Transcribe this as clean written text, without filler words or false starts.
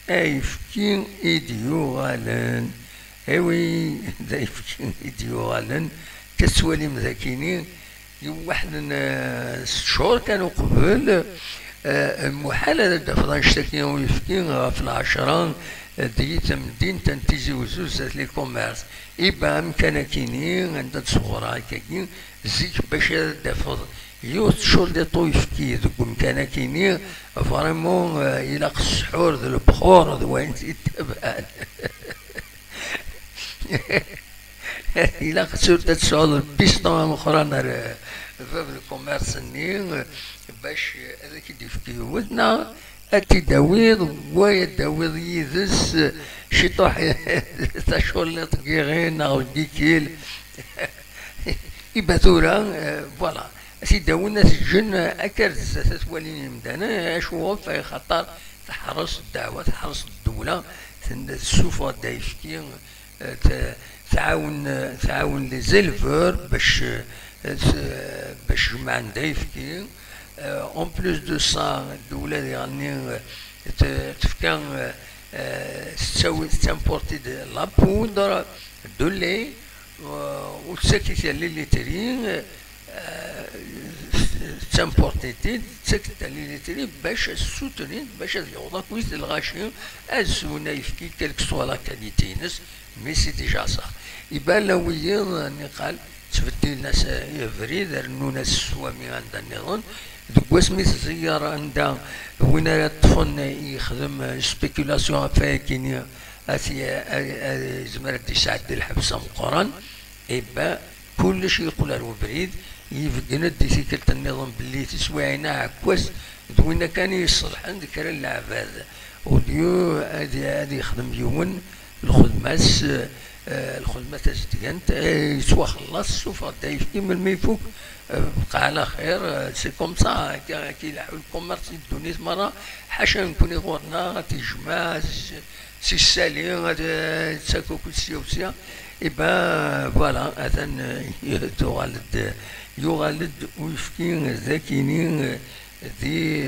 أيفكي إيديوغالن أوي ذا يفكي إيديوغالن كسوالي مذاكيني واحد الشهور كانوا قبل محال دفضان شتاكي ويفكي في العشرة دي تمدين تنتيجي وزوز لي كوميرس إبا أمكان كيني عند صغرى كاكين زيك باش دفض يوت شغل دي طويفكي ذوك أمكان كيني فريمون إلا السحور ذو البخور ذو وين تبان إلا خسرت تشغل بيستون مخرانا في الكوميرس ني باش هذاك يدفكي ودنا أتداويض ويداويض يذس شي طوح تشغل طقيغين أو ديكيل إبثورا فوالا سيداونا الجن أكرز تتوليني مدانا أشوف في خطر تحرص الدعوة تحرص الدولة تشوفوا دايفكي تعاون لي زيلفور باش جمع دايفكي اون بلوس دو سا الدولة يعني تفكان تسوي تامبورتي لا بودر دو لي وتسكت لي ترين تامبورتي تسكت لي ترين باش سوتني باش يوضا كويس الغاشي ازونا يفكي كالك سوا لا كاليتي نس مي سي ديجا صح يبان لويين نقال تبدل الناس يفريد رنونا السوامي عند النظام دوك سميت الزيارة عندها وين الطفل يخدم سبيكولاسيون فاكيني زمرة يساعد الحبس مقرن إبا كلشي يقول له بريد يفقنا ديسيكلت النظام باللي تسوي عينا عكوس وين كان يصلح عندك راه العباد وديو هادي يخدم يوم الخدماس الخدمة تزديانت يسوى خلص شوف دايفكي من ما يفوق بقى على خير سي كوم سا كي يلحقوا الكوميرس يدوني مرة حاشا نكون يغورنا تيجمع سي سالي تساكو كل شيء وسيا إبا فوالا هذا يغالد ويفكي ذاكيني دي